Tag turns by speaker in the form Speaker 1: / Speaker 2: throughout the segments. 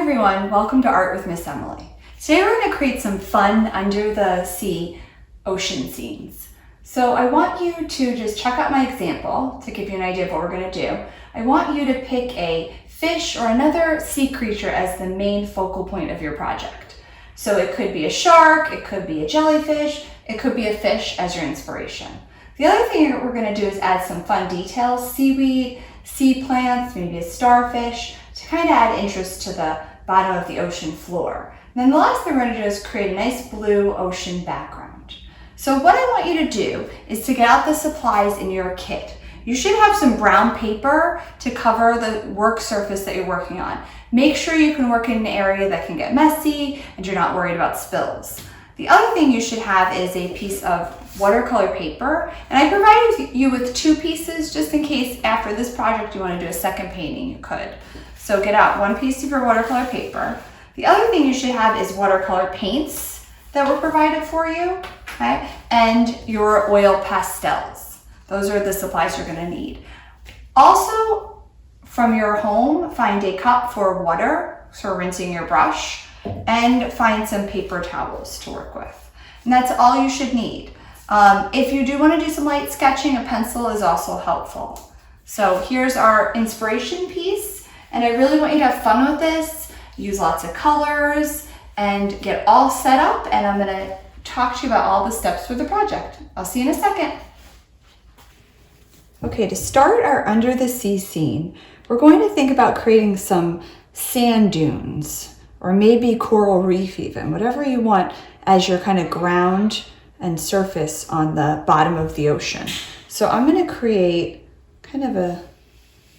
Speaker 1: everyone, welcome to Art with Miss Emily. Today we're going to create some fun under the sea ocean scenes. So I want you to just check out my example to give you an idea of what we're going to do. I want you to pick a fish or another sea creature as the main focal point of your project. So it could be a shark, it could be a jellyfish, it could be a fish as your inspiration. The other thing that we're going to do is add some fun details, seaweed, sea plants, maybe a starfish, to kind of add interest to the bottom of the ocean floor. And then the last thing we're going to do is create a nice blue ocean background. So what I want you to do is to get out the supplies in your kit. You should have some brown paper to cover the work surface that you're working on. Make sure you can work in an area that can get messy and you're not worried about spills. The other thing you should have is a piece of watercolor paper, and I provided you with 2 pieces just in case after this project you want to do a second painting, you could. So get out 1 piece of your watercolor paper. The other thing you should have is watercolor paints that were provided for you, okay? And your oil pastels. Those are the supplies you're going to need. Also, from your home, find a cup for water, for rinsing your brush, and find some paper towels to work with. And that's all you should need. If you do want to do some light sketching, a pencil is also helpful. So here's our inspiration piece. And I really want you to have fun with this, use lots of colors, and get all set up. And I'm gonna talk to you about all the steps for the project. I'll see you in a second. Okay, to start our under the sea scene, we're going to think about creating some sand dunes, or maybe coral reef even, whatever you want as your kind of ground and surface on the bottom of the ocean. So I'm gonna create kind of a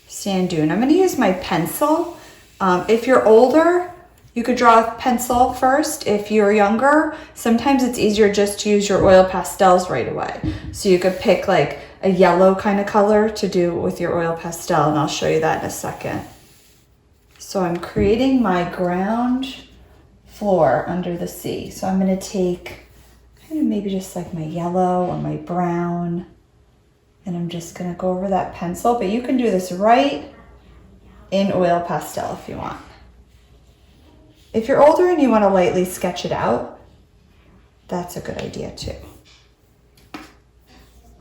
Speaker 1: sand dune. I'm going to use my pencil. If you're older, you could draw a pencil first. If you're younger, sometimes it's easier just to use your oil pastels right away. So you could pick like a yellow kind of color to do with your oil pastel, and I'll show you that in a second. So I'm creating my ground floor under the sea. So I'm going to take kind of maybe just like my yellow or my brown, and I'm just gonna go over that pencil, but you can do this right in oil pastel if you want. If you're older and you wanna lightly sketch it out, that's a good idea too.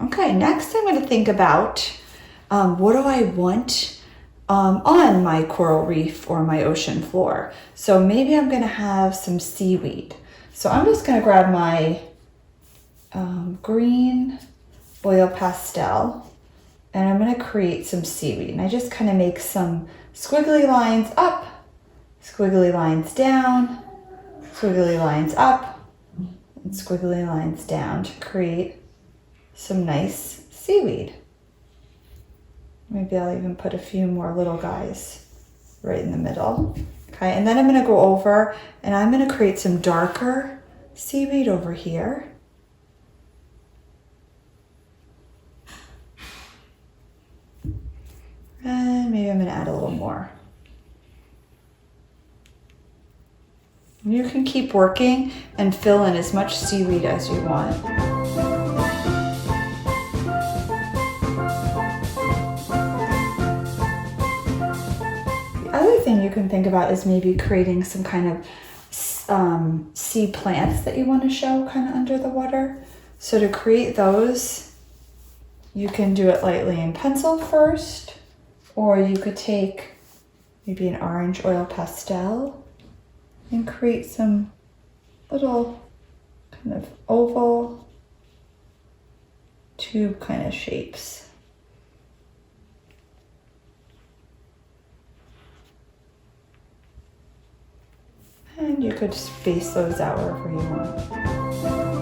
Speaker 1: Okay, next I'm gonna think about what do I want on my coral reef or my ocean floor. So maybe I'm gonna have some seaweed. So I'm just gonna grab my green oil pastel, and I'm going to create some seaweed. And I just kind of make some squiggly lines up, squiggly lines down, squiggly lines up, and squiggly lines down to create some nice seaweed. Maybe I'll even put a few more little guys right in the middle. Okay, and then I'm going to go over and I'm going to create some darker seaweed over here. And maybe I'm going to add a little more. You can keep working and fill in as much seaweed as you want. The other thing you can think about is maybe creating some kind of sea plants that you want to show kind of under the water. So to create those, you can do it lightly in pencil first. Or you could take maybe an orange oil pastel and create some little kind of oval tube kind of shapes. And you could space those out wherever you want.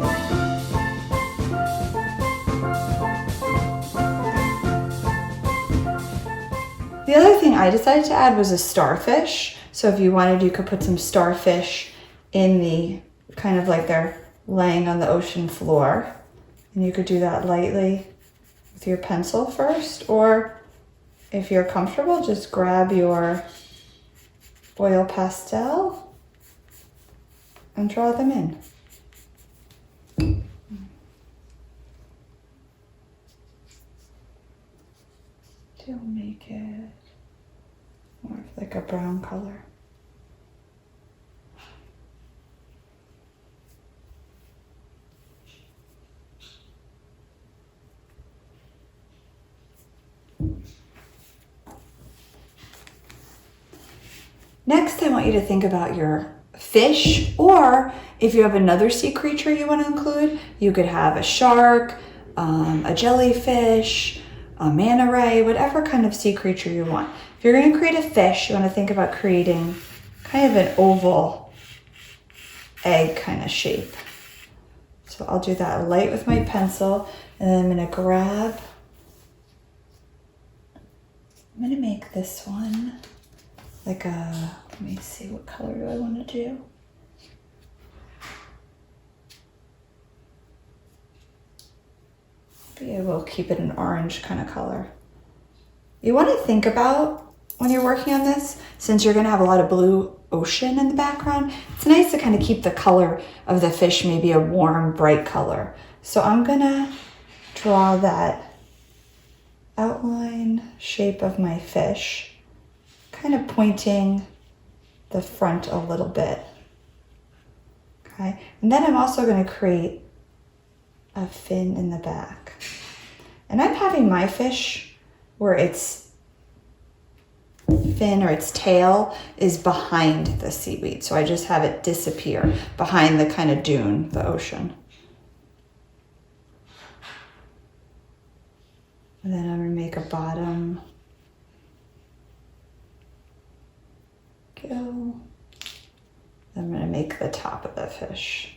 Speaker 1: The other thing I decided to add was a starfish. So if you wanted, you could put some starfish in the kind of like they're laying on the ocean floor. And you could do that lightly with your pencil first, or if you're comfortable, just grab your oil pastel and draw them in. To make it more of like a brown color. Next, I want you to think about your fish, or if you have another sea creature you want to include, you could have a shark, a jellyfish, a manta ray, whatever kind of sea creature you want. If you're going to create a fish, you want to think about creating kind of an oval egg kind of shape. So I'll do that light with my pencil, and then I'm going to I'm going to make this one like a, let me see, what color do I want to do? Maybe we'll keep it an orange kind of color. You want to think about when you're working on this, since you're going to have a lot of blue ocean in the background, it's nice to kind of keep the color of the fish maybe a warm, bright color. So I'm going to draw that outline shape of my fish, kind of pointing the front a little bit. Okay, and then I'm also going to create a fin in the back. And I'm having my fish where its fin or its tail is behind the seaweed. So I just have it disappear behind the kind of dune, the ocean. And then I'm going to make a bottom. Go. I'm going to make the top of the fish.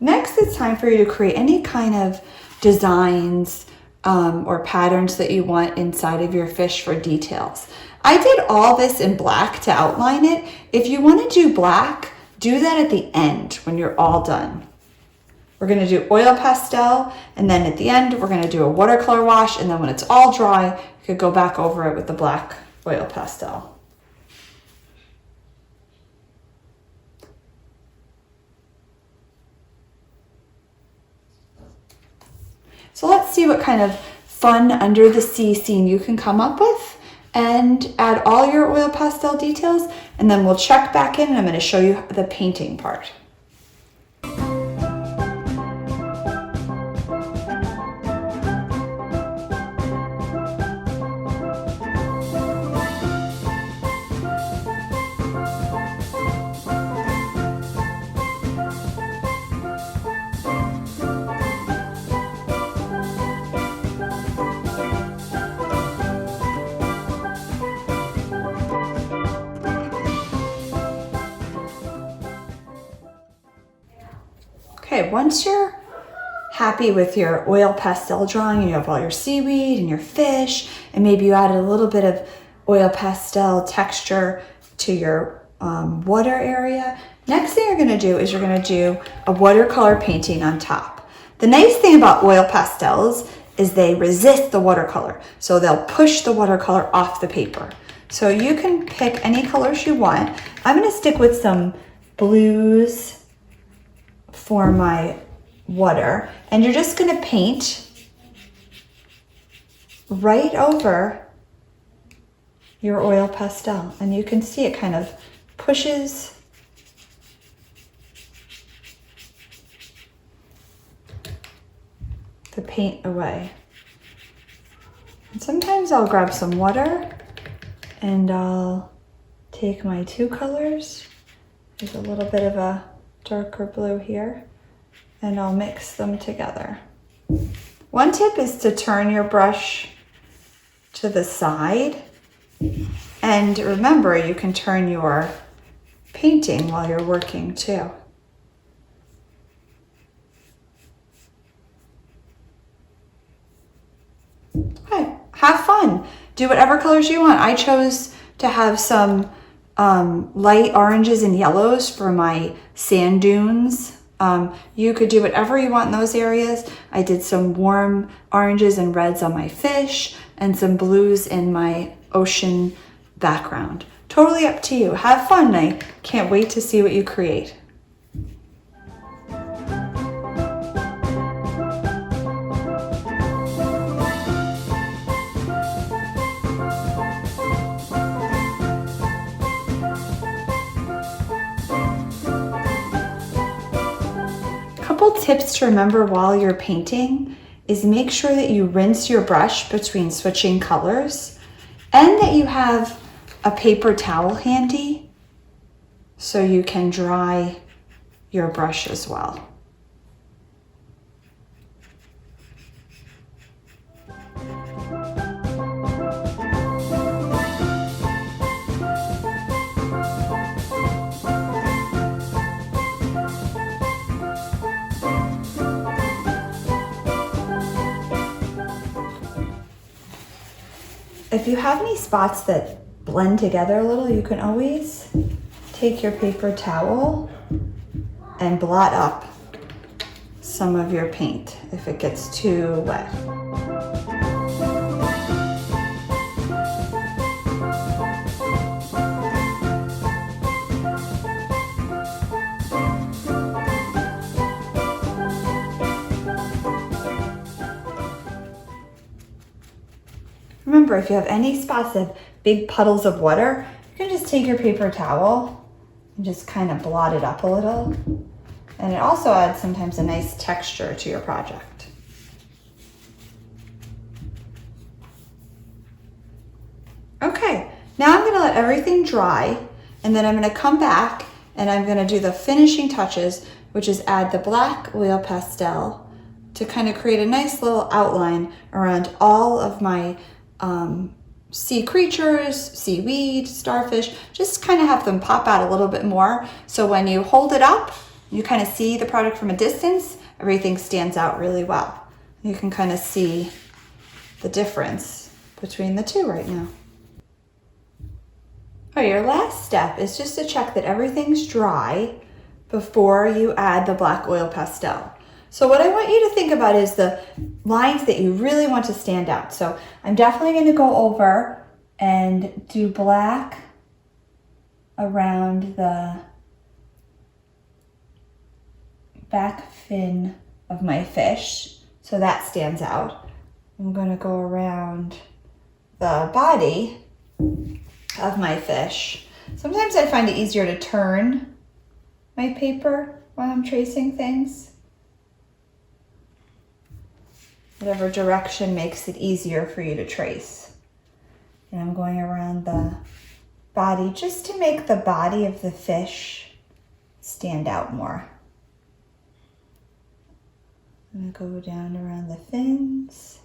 Speaker 1: Next, it's time for you to create any kind of designs or patterns that you want inside of your fish for details. I did all this in black to outline it. If you want to do black, do that at the end when you're all done. We're going to do oil pastel, and then at the end, we're going to do a watercolor wash, and then when it's all dry, you could go back over it with the black oil pastel. So let's see what kind of fun under the sea scene you can come up with, and add all your oil pastel details, and then we'll check back in and I'm going to show you the painting part. Okay, once you're happy with your oil pastel drawing, you have all your seaweed and your fish, and maybe you added a little bit of oil pastel texture to your water area. Next thing you're going to do is you're going to do a watercolor painting on top. The nice thing about oil pastels is they resist the watercolor, so they'll push the watercolor off the paper. So you can pick any colors you want. I'm going to stick with some blues for my water, and you're just going to paint right over your oil pastel, and you can see it kind of pushes the paint away. And sometimes I'll grab some water and I'll take my two colors. There's a little bit of a darker blue here, and I'll mix them together. One tip is to turn your brush to the side, and remember, you can turn your painting while you're working too. Okay, have fun. Do whatever colors you want. I chose to have some light oranges and yellows for my sand dunes. You could do whatever you want in those areas. I did some warm oranges and reds on my fish and some blues in my ocean background. Totally up to you. Have fun. I can't wait to see what you create. Couple tips to remember while you're painting is make sure that you rinse your brush between switching colors and that you have a paper towel handy so you can dry your brush as well. If you have any spots that blend together a little, you can always take your paper towel and blot up some of your paint if it gets too wet. Remember, if you have any spots of big puddles of water, you can just take your paper towel and just kind of blot it up a little. And it also adds sometimes a nice texture to your project. Okay, now I'm gonna let everything dry, and then I'm gonna come back and I'm gonna do the finishing touches, which is add the black oil pastel to kind of create a nice little outline around all of my sea creatures, seaweed, starfish, just kind of have them pop out a little bit more. So when you hold it up, you kind of see the product from a distance, everything stands out really well. You can kind of see the difference between the two right now. Oh, your last step is just to check that everything's dry before you add the black oil pastel. So what I want you to think about is the lines that you really want to stand out. So I'm definitely going to go over and do black around the back fin of my fish, so that stands out. I'm going to go around the body of my fish. Sometimes I find it easier to turn my paper while I'm tracing things. Whatever direction makes it easier for you to trace. And I'm going around the body just to make the body of the fish stand out more. I'm going to go down around the fins.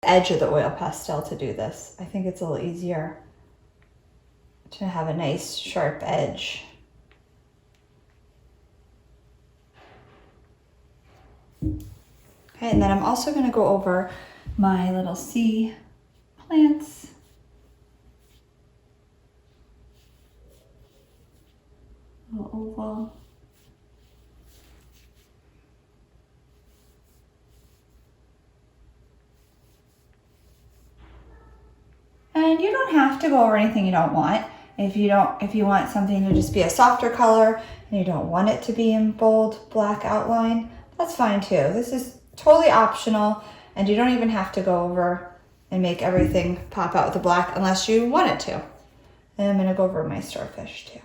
Speaker 1: Edge of the oil pastel to do this. I think it's a little easier to have a nice sharp edge. Okay, and then I'm also going to go over my little sea plants. Little oval. And you don't have to go over anything you don't want. If you want something to just be a softer color and you don't want it to be in bold black outline, that's fine too. This is totally optional, and you don't even have to go over and make everything pop out with the black unless you want it to. And I'm gonna go over my starfish too.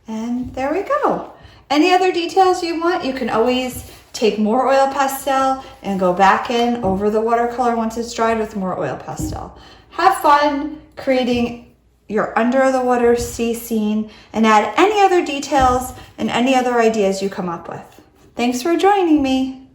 Speaker 1: And there we go. Any other details you want, you can always take more oil pastel and go back in over the watercolor once it's dried with more oil pastel. Have fun creating your under the water sea scene and add any other details and any other ideas you come up with. Thanks for joining me.